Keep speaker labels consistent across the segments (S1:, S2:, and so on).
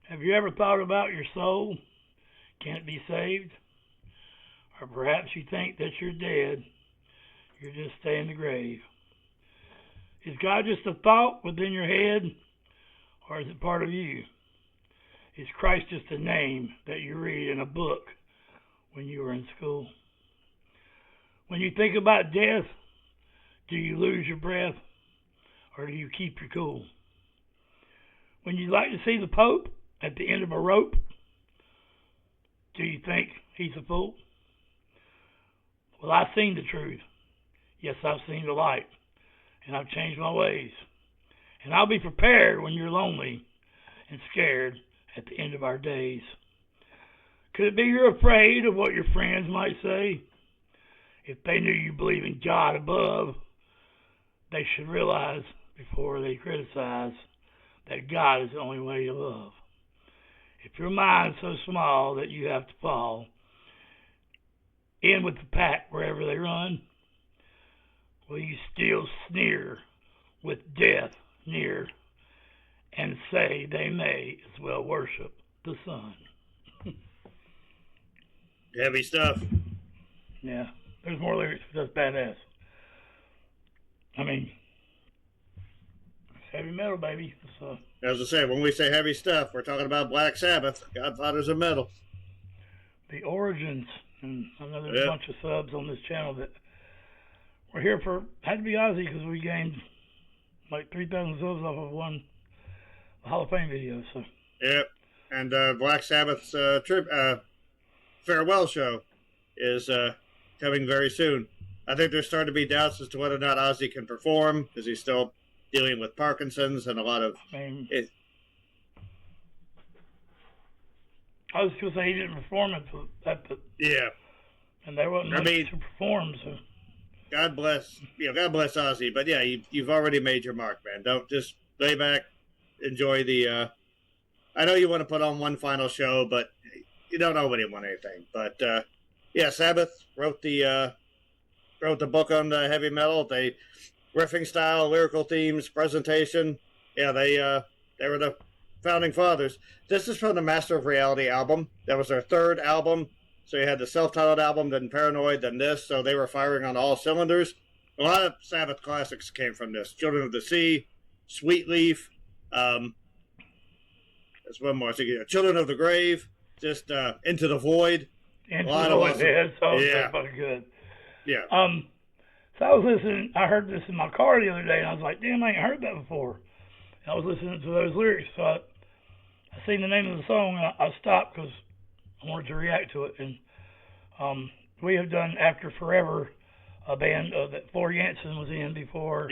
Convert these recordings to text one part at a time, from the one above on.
S1: Have you ever thought about your soul? Can it be saved? Or perhaps you think that you're dead. You're just staying in the grave. Is God just a thought within your head? Or is it part of you? Is Christ just a name that you read in a book when you were in school? When you think about death, do you lose your breath? Or do you keep your cool? When you like to see the Pope at the end of a rope, do you think he's a fool? Well, I've seen the truth. Yes, I've seen the light. And I've changed my ways. And I'll be prepared when you're lonely and scared at the end of our days. Could it be you're afraid of what your friends might say? If they knew you believe in God above, they should realize before they criticize that God is the only way to love. If your mind's so small that you have to fall in with the pack wherever they run, will you still sneer with death near and say they may as well worship the sun?
S2: Heavy stuff.
S1: Yeah, there's more lyrics, but that's badass. I mean, it's heavy metal, baby. So,
S2: as I say, when we say heavy stuff, we're talking about Black Sabbath, Godfathers of Metal.
S1: The origins, and I know there's a bunch of subs on this channel that were here for, had to be Ozzy because we gained like 3,000 subs off of one Hall of Fame video. So.
S2: Yep, and Black Sabbath's farewell show is coming very soon. I think there's starting to be doubts as to whether or not Ozzy can perform because he's still dealing with Parkinson's and a lot of.
S1: I was going to say he didn't perform at the.
S2: Yeah.
S1: And there wasn't much to perform, so.
S2: God bless Ozzy, but yeah, you've already made your mark, man. Don't just lay back, enjoy the. I know you want to put on one final show, but you don't owe anyone anything. But yeah, Sabbath wrote the book on the heavy metal. They riffing style, lyrical themes, presentation. Yeah, they were the founding fathers. This is from the Master of Reality album. That was their third album. So you had the self-titled album, then Paranoid, then this. So they were firing on all cylinders. A lot of Sabbath classics came from this. Children of the Sea, Sweet Leaf. There's one more. Children of the Grave. Just Into the Void.
S1: Into the Void. Yeah, fucking good.
S2: Yeah.
S1: So I was listening. I heard this in my car the other day, and I was like, damn, I ain't heard that before. And I was listening to those lyrics. So I seen the name of the song, and I stopped because I wanted to react to it. And we have done After Forever, a band that Floor Jansen was in before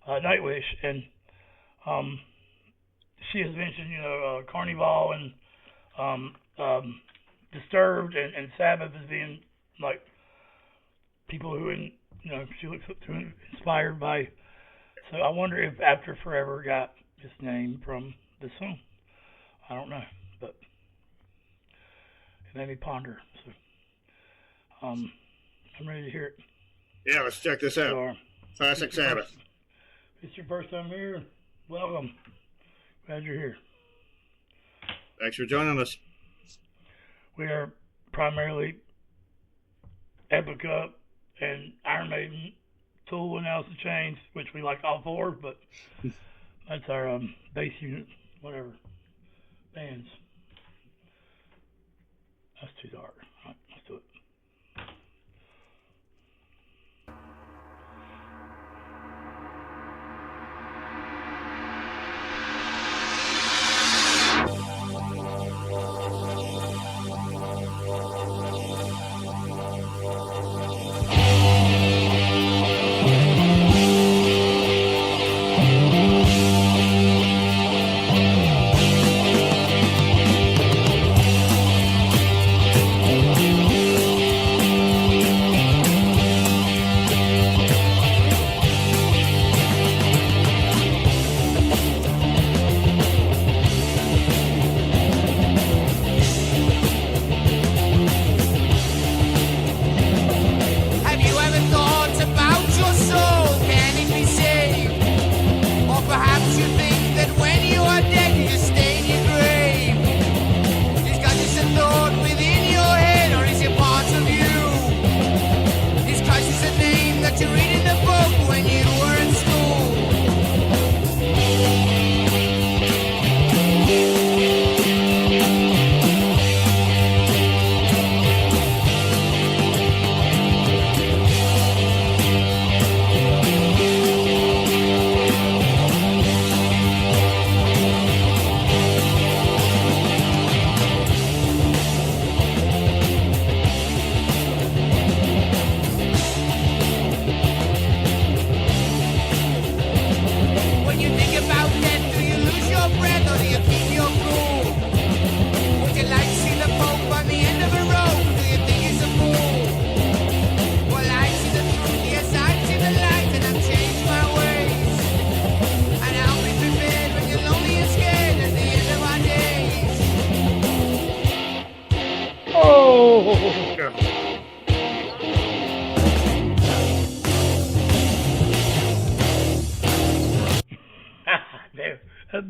S1: Nightwish. And she has mentioned, Carnival and Disturbed and Sabbath as being like people who, she looks up to inspired by. So I wonder if After Forever got its name from this song. I don't know, but it made me ponder. So I'm ready to hear it.
S2: Yeah, let's check this out. So, Classic Sabbath.
S1: If it's your first time here, welcome. Glad you're here.
S2: Thanks for joining us.
S1: We are primarily Epica and Iron Maiden, Tool, and Alice in Chains, which we like all four, but that's our base unit, whatever, bands. That's too dark. All right, let's do it.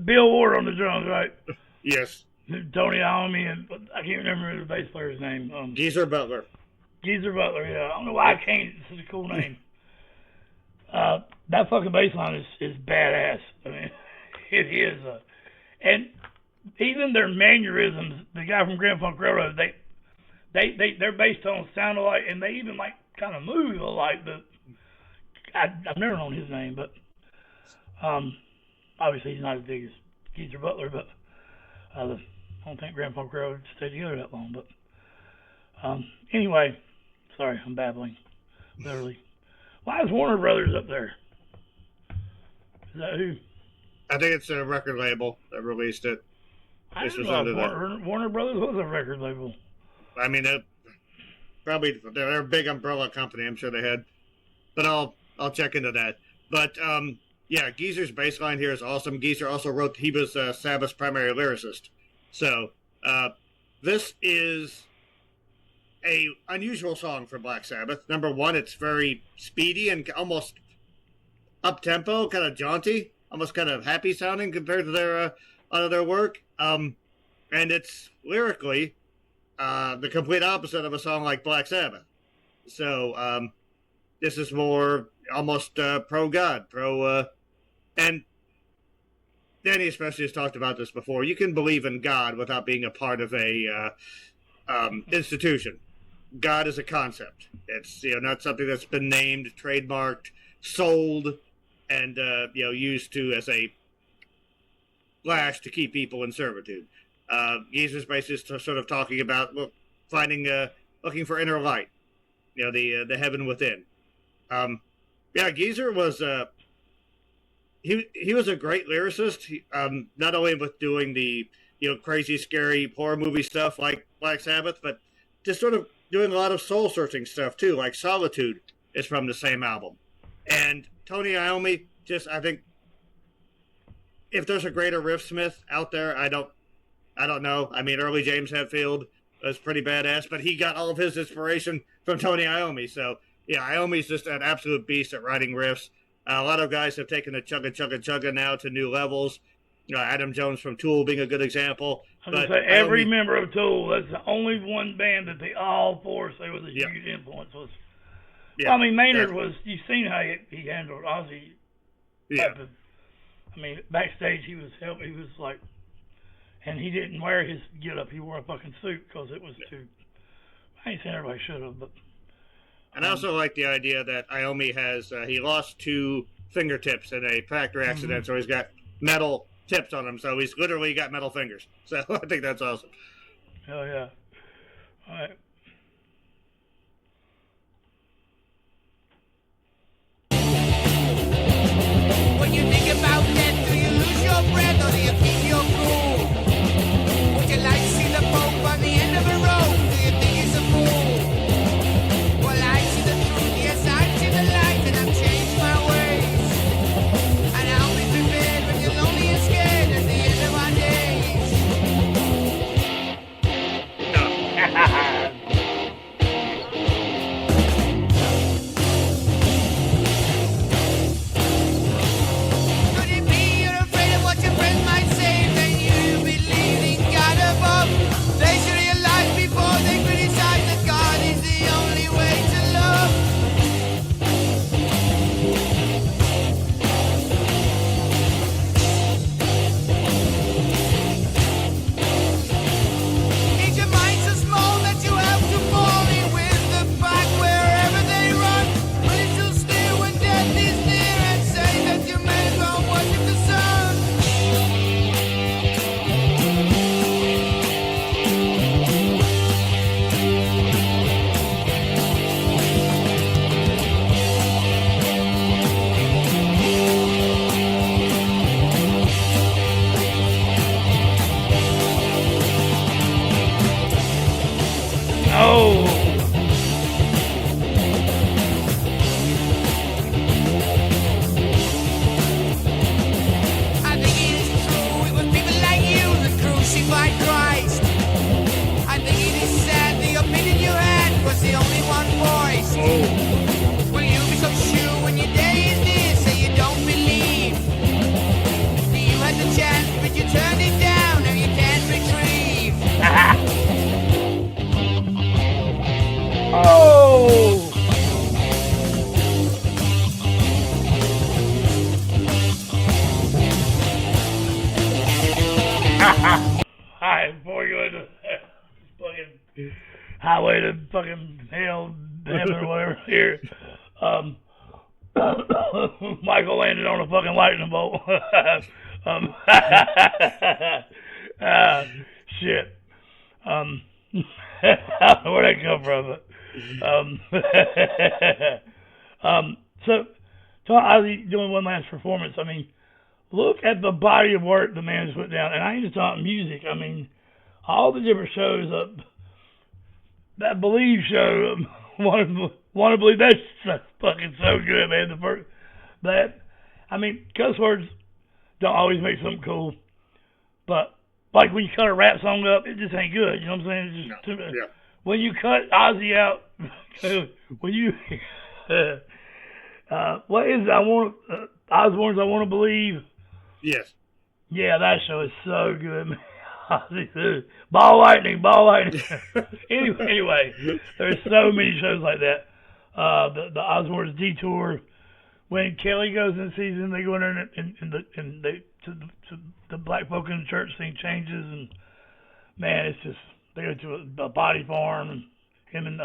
S1: Bill Ward on the drums, right?
S2: Yes.
S1: Tony Iommi, and I can't remember the bass player's name.
S2: Geezer Butler.
S1: Geezer Butler, yeah. I don't know why I can't. It's a cool name. That fucking bass line is badass. I mean, it is. And even their mannerisms, the guy from Grand Funk Railroad, their bass tones sound alike, and they even like kind of move alike. But I've never known his name, but obviously he's not as big as Geezer Butler, but I don't think Grand Funk Railroad stayed together that long. But anyway, sorry, I'm babbling, literally. Why is Warner Brothers up there? Is that who?
S2: I think it's a record label that released it.
S1: I didn't know Warner Brothers was a record label.
S2: I mean, they're a big umbrella company. I'm sure they had, but I'll check into that. But yeah, Geezer's bass line here is awesome. Geezer also wrote. He was Sabbath's primary lyricist. So this is a unusual song for Black Sabbath. Number one, it's very speedy and almost up tempo, kind of jaunty, almost kind of happy sounding compared to their their work. And it's lyrically the complete opposite of a song like Black Sabbath. So this is more almost pro God, and Danny especially has talked about this before. You can believe in God without being a part of a institution. God is a concept. It's not something that's been named, trademarked, sold, and used to as a lash to keep people in servitude. Geezer's basically sort of talking about looking for inner light, the heaven within. Geezer was he was a great lyricist. Not only with doing the crazy, scary horror movie stuff like Black Sabbath, but just sort of doing a lot of soul searching stuff too, like Solitude is from the same album. And Tony Iommi, I think if there's a greater riffsmith out there, I don't know. I mean, early James Hetfield was pretty badass, but he got all of his inspiration from Tony Iommi. So yeah, Iommi's just an absolute beast at writing riffs. A lot of guys have taken the chugga now to new levels. Adam Jones from Tool being a good example.
S1: I was going to say, every member of Tool, that's the only one band that they all four say was a huge influence. I mean, Maynard was, you've seen how he handled Ozzy.
S2: Yeah.
S1: I mean, backstage he was like, and he didn't wear his get-up. He wore a fucking suit because it was too, I ain't saying everybody should have, but.
S2: And I also like the idea that Iommi has, he lost 2 fingertips in a factory accident, so he's got metal tips on him, so he's literally got metal fingers. So I think that's awesome.
S1: Hell yeah. All right.
S3: When you think about death, do you lose your breath or do you keep your cool? Would you like to see the Pope on the end of a road? Do you think he's a fool? Well, I see the truth, yes, I see the light, and I've changed my ways. And I'll be prepared when you're lonely and scared at the end of our days.
S1: highway to fucking hell, heaven or whatever here. Michael landed on a fucking lightning bolt. Shit. I don't know where that come from, but so Ozzy doing one last performance. I mean, look at the body of work the man's put down, and I ain't just talking music. I mean, all the different shows. That Believe show, want to believe that's fucking so good, man. I mean, cuss words don't always make something cool, but like when you cut a rap song up, it just ain't good. You know what I'm saying? It's just when you cut Ozzy out, when you what is it? Osbourne's I Want to Believe.
S2: Yes.
S1: Yeah, that show is so good, man. Ball lightning. Anyway, there's so many shows like that. The Osbourne's Detour. When Kelly goes in season, they go in there and they to the black folk in the church thing changes, and man, it's just they go to a body farm, and him and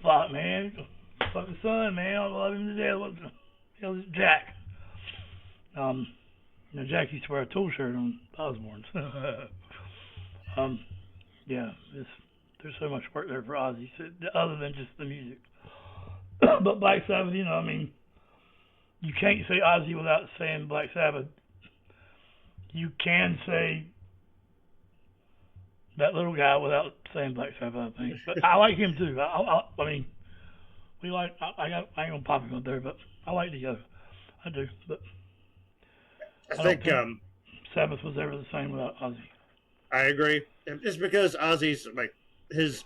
S1: fuck man, fucking son, man, I love him to death. What the hell is Jack? Jack used to wear a Tool shirt on Osbourne's. Yeah, there's so much work there for Ozzy, other than just the music. But Black Sabbath, I mean, you can't say Ozzy without saying Black Sabbath. You can say that little guy without saying Black Sabbath, I think. But I like him too. I mean, I ain't gonna pop him up there, but I like the other. I do, but
S2: I think
S1: Sabbath was ever the same without Ozzy.
S2: I agree. It's because Ozzy's like his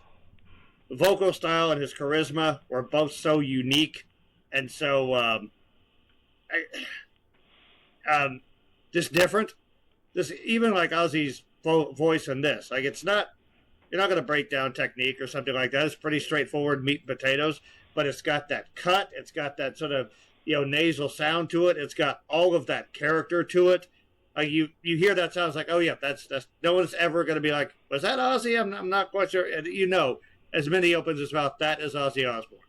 S2: vocal style and his charisma were both so unique and so just different. Just even like Ozzy's voice in this, like it's not, you're not going to break down technique or something like that. It's pretty straightforward meat and potatoes, but it's got that cut. It's got that sort of nasal sound to it. It's got all of that character to it. Like you hear that sound, it's like, oh yeah, that's no one's ever going to be like, was that Ozzy? I'm not quite sure. And as Minnie opens his mouth, that is Ozzy Osbourne.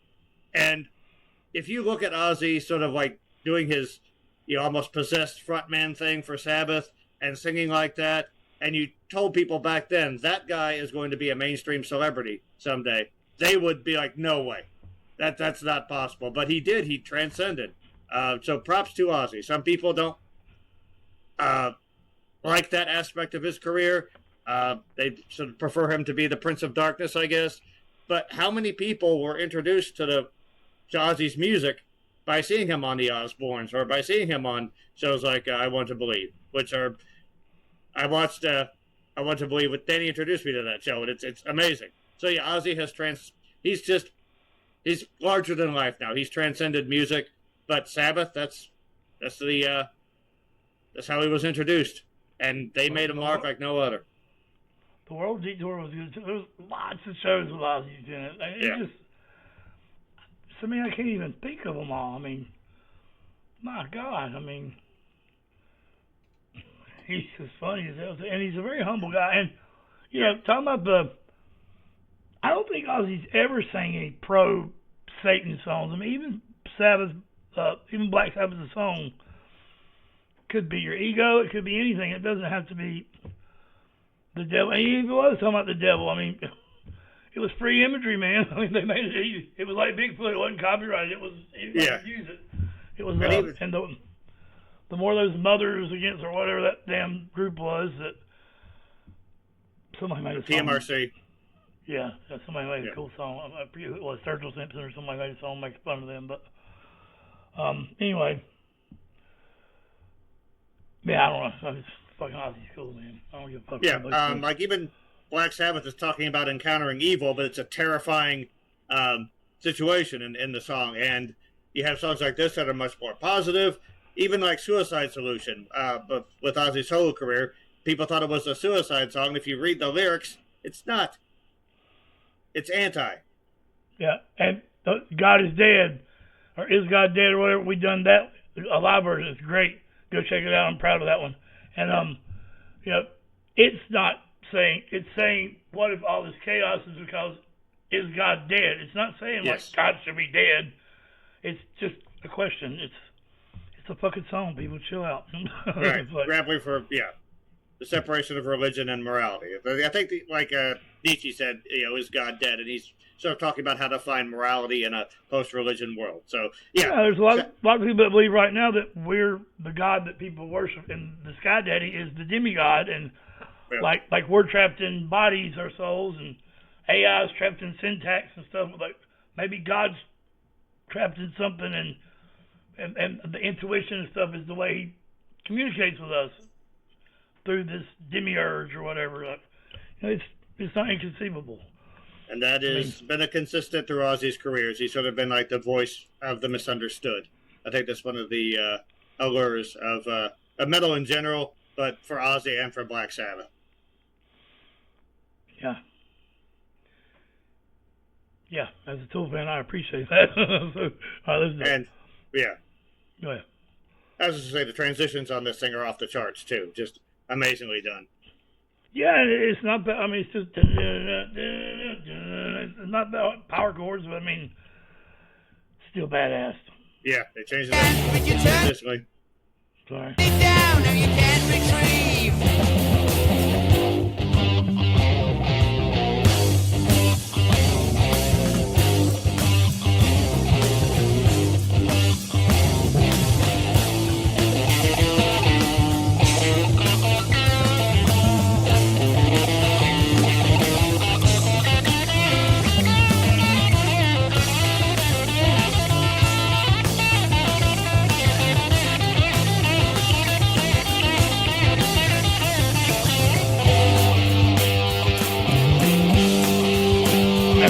S2: And if you look at Ozzy sort of like doing his, almost possessed frontman thing for Sabbath and singing like that, and you told people back then that guy is going to be a mainstream celebrity someday, they would be like, no way, that's not possible. But he did. He transcended. So props to Ozzy. Some people don't like that aspect of his career. They sort of prefer him to be the Prince of Darkness, I guess. But how many people were introduced to Ozzy's music by seeing him on the Osbournes or by seeing him on shows like I Want to Believe, which are, I watched I Want to Believe with Danny introduced me to that show, and it's amazing. So yeah, Ozzy has he's larger than life now. He's transcended music, but Sabbath, that's how he was introduced, and they made a mark like no other.
S1: The World Detour was good too. There was lots of shows with Ozzy in it. I can't even think of them all. I mean, my God. I mean, he's as funny as hell, and he's a very humble guy. And talking about I don't think Ozzy's ever sang any pro Satan songs. I mean, even Sabbath, even Black Sabbath's song could be your ego. It could be anything. It doesn't have to be the devil. And he was talking about the devil. I mean, it was free imagery, man. I mean, they made it easy. It was like Bigfoot. It wasn't copyrighted. It was, you could use it. It was, and the more those Mothers Against or whatever that damn group was, that somebody made a song.
S2: TMRC.
S1: Yeah, somebody made a cool song. I forget who it was, Sturgill Simpson or somebody made a song making fun of them. But anyway, yeah, I don't know. Fucking Ozzy's cool, man. I don't give a fuck.
S2: Yeah, like even Black Sabbath is talking about encountering evil, but it's a terrifying situation in the song. And you have songs like this that are much more positive. Even like Suicide Solution, but with Ozzy's solo career, people thought it was a suicide song. If you read the lyrics, it's not. It's anti. Yeah,
S1: and God is Dead, or Is God Dead, or whatever. We done that. A live version is great. Go check it out. I'm proud of that one. And it's not saying, what if all this chaos is because is God dead? It's not saying
S2: Yes.
S1: like God should be dead. It's just a question. It's a fucking song. People chill out.
S2: Right.
S1: It's like,
S2: Grappling for the separation of religion and morality. I think like Nietzsche said, is God dead? And he's sort of talking about how to find morality in a post-religion world. So
S1: there's a lot of people that believe right now that we're the God that people worship, and the Sky Daddy is the demigod, and like we're trapped in bodies, our souls, and AI's trapped in syntax and stuff. Like maybe God's trapped in something, and the intuition and stuff is the way he communicates with us through this demiurge or whatever. Like, it's not inconceivable.
S2: And that has been a consistent through Ozzy's careers. He's sort of been like the voice of the misunderstood. I think that's one of the allures of metal in general, but for Ozzy and for Black Sabbath.
S1: Yeah. Yeah, as a Tool fan, I appreciate that. So, all right, let's do it.
S2: And,
S1: Go ahead.
S2: I was just going to say, the transitions on this thing are off the charts, too. Just amazingly done.
S1: Yeah, it's not bad. I mean, it's just it's not about power chords, but I mean, still badass.
S2: Yeah, they changed it consistently.
S1: Sorry.
S3: Down and you can't retrieve.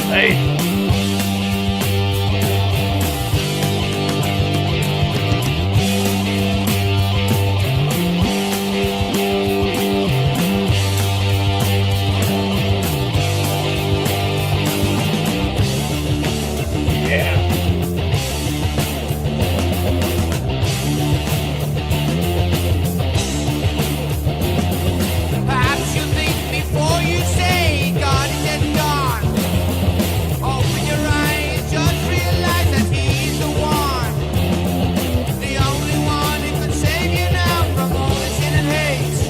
S1: Hey.
S3: Perhaps you think before you say God is dead and gone. Open your eyes, just realize that He's the one. The only one who can save you now from all the sin and hate.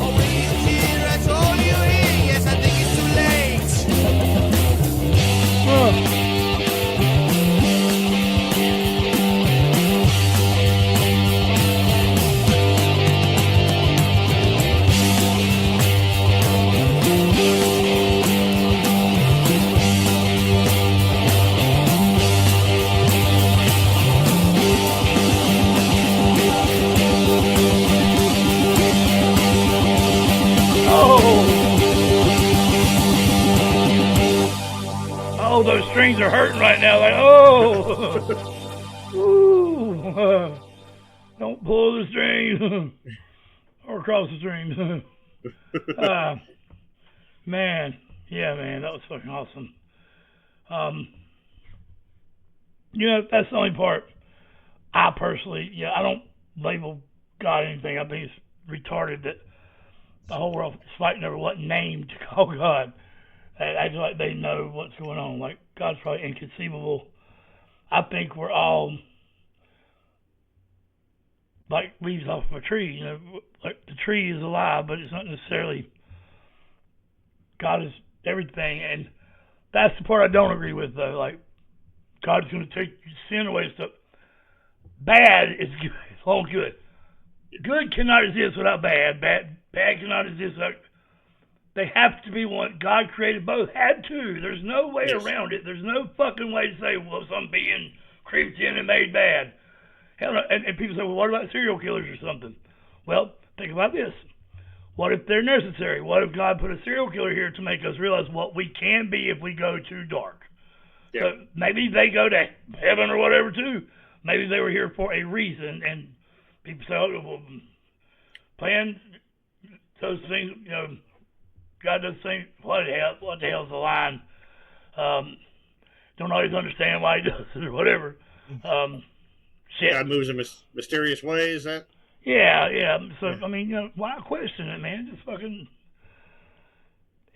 S3: Oh, will you hear? I told you here. Yes, I think it's too late.
S1: Oh, those strings are hurting right now. Like, oh, ooh, don't pull the string or cross the string. Man, that was fucking awesome. That's the only part. I personally, I don't label God anything. I think it's retarded that the whole world is fighting over what name to call God. Acting like they know what's going on. Like, God's probably inconceivable. I think we're all like leaves off of a tree. Like the tree is alive, but it's not necessarily. God is everything, and that's the part I don't agree with, though. Like, God's going to take sin away and stuff. Bad is good. It's all good. Good cannot exist without bad. Bad cannot exist without. They have to be one. God created both. Had to. There's no way around it. There's no fucking way to say, well, some being creeped in and made bad. Hell, and people say, well, what about serial killers or something? Well, think about this. What if they're necessary? What if God put a serial killer here to make us realize what we can be if we go too dark?
S2: Yeah.
S1: So maybe they go to heaven or whatever too. Maybe they were here for a reason. And people say, oh, well, playing those things, God doesn't think, what the hell's the line? Don't always understand why he does it or whatever. Shit.
S2: God moves in mysterious ways, that?
S1: Yeah. So, I mean, why question it, man? Just fucking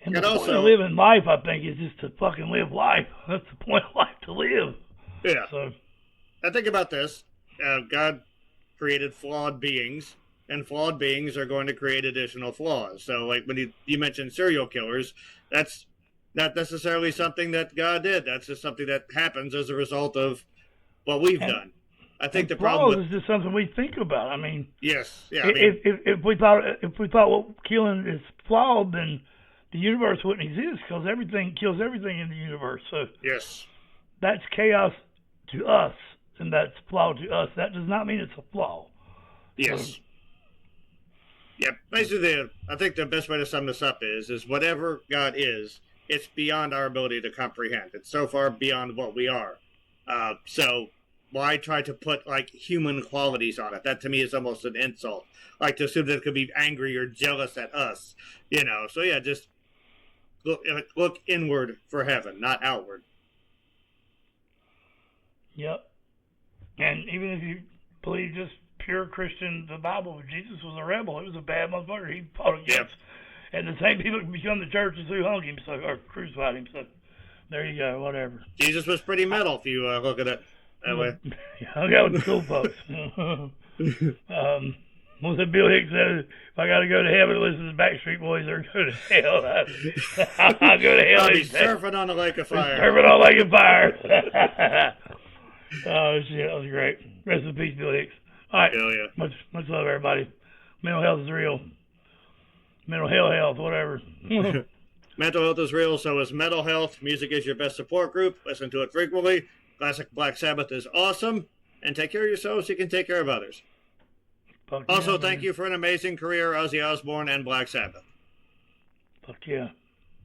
S1: And the
S2: And
S1: point
S2: also-
S1: of living life, I think, is just to fucking live life. That's the point of life, to live.
S2: Yeah.
S1: So,
S2: I think about this. God created flawed beings, and flawed beings are going to create additional flaws. So, like when you mentioned serial killers, that's not necessarily something that God did. That's just something that happens as a result of what we've done. I think the
S1: flaws
S2: problem with
S1: is just something we think about. I mean,
S2: yes, yeah, I mean,
S1: if we thought what killing is flawed, then the universe wouldn't exist, because everything kills everything in the universe. So
S2: yes,
S1: that's chaos to us, and that's flawed to us. That does not mean it's a flaw.
S2: yes. Yep. Basically, I think the best way to sum this up is whatever God is, it's beyond our ability to comprehend. It's so far beyond what we are. So why try to put like human qualities on it? That to me is almost an insult. Like to assume that it could be angry or jealous at us, you know. So yeah, just look inward for heaven, not outward.
S1: Yep. And even if you believe just pure Christian, the Bible, Jesus was a rebel. He was a bad motherfucker. He fought against.
S2: Yep.
S1: And the same people can become the churches who hung him, or crucified him. So there you go, whatever.
S2: Jesus was pretty metal if you look at it that way.
S1: Yeah, hung out with the cool folks. What was Bill Hicks said? If I got to go to heaven and listen to the Backstreet Boys or go to hell, I'll go to hell.
S2: I'll be surfing on a lake of fire.
S1: Surfing on a lake of fire. Oh, shit, that was great. Rest in peace, Bill Hicks. All right.
S2: Hell yeah.
S1: Much love, everybody. Mental health is real. Mental health, whatever.
S2: Mental health is real, so is mental health. Music is your best support group. Listen to it frequently. Classic Black Sabbath is awesome. And take care of yourselves so you can take care of others.
S1: Fuck
S2: Also,
S1: yeah,
S2: thank
S1: man.
S2: you for an amazing career, Ozzy Osbourne and Black Sabbath.
S1: Fuck yeah.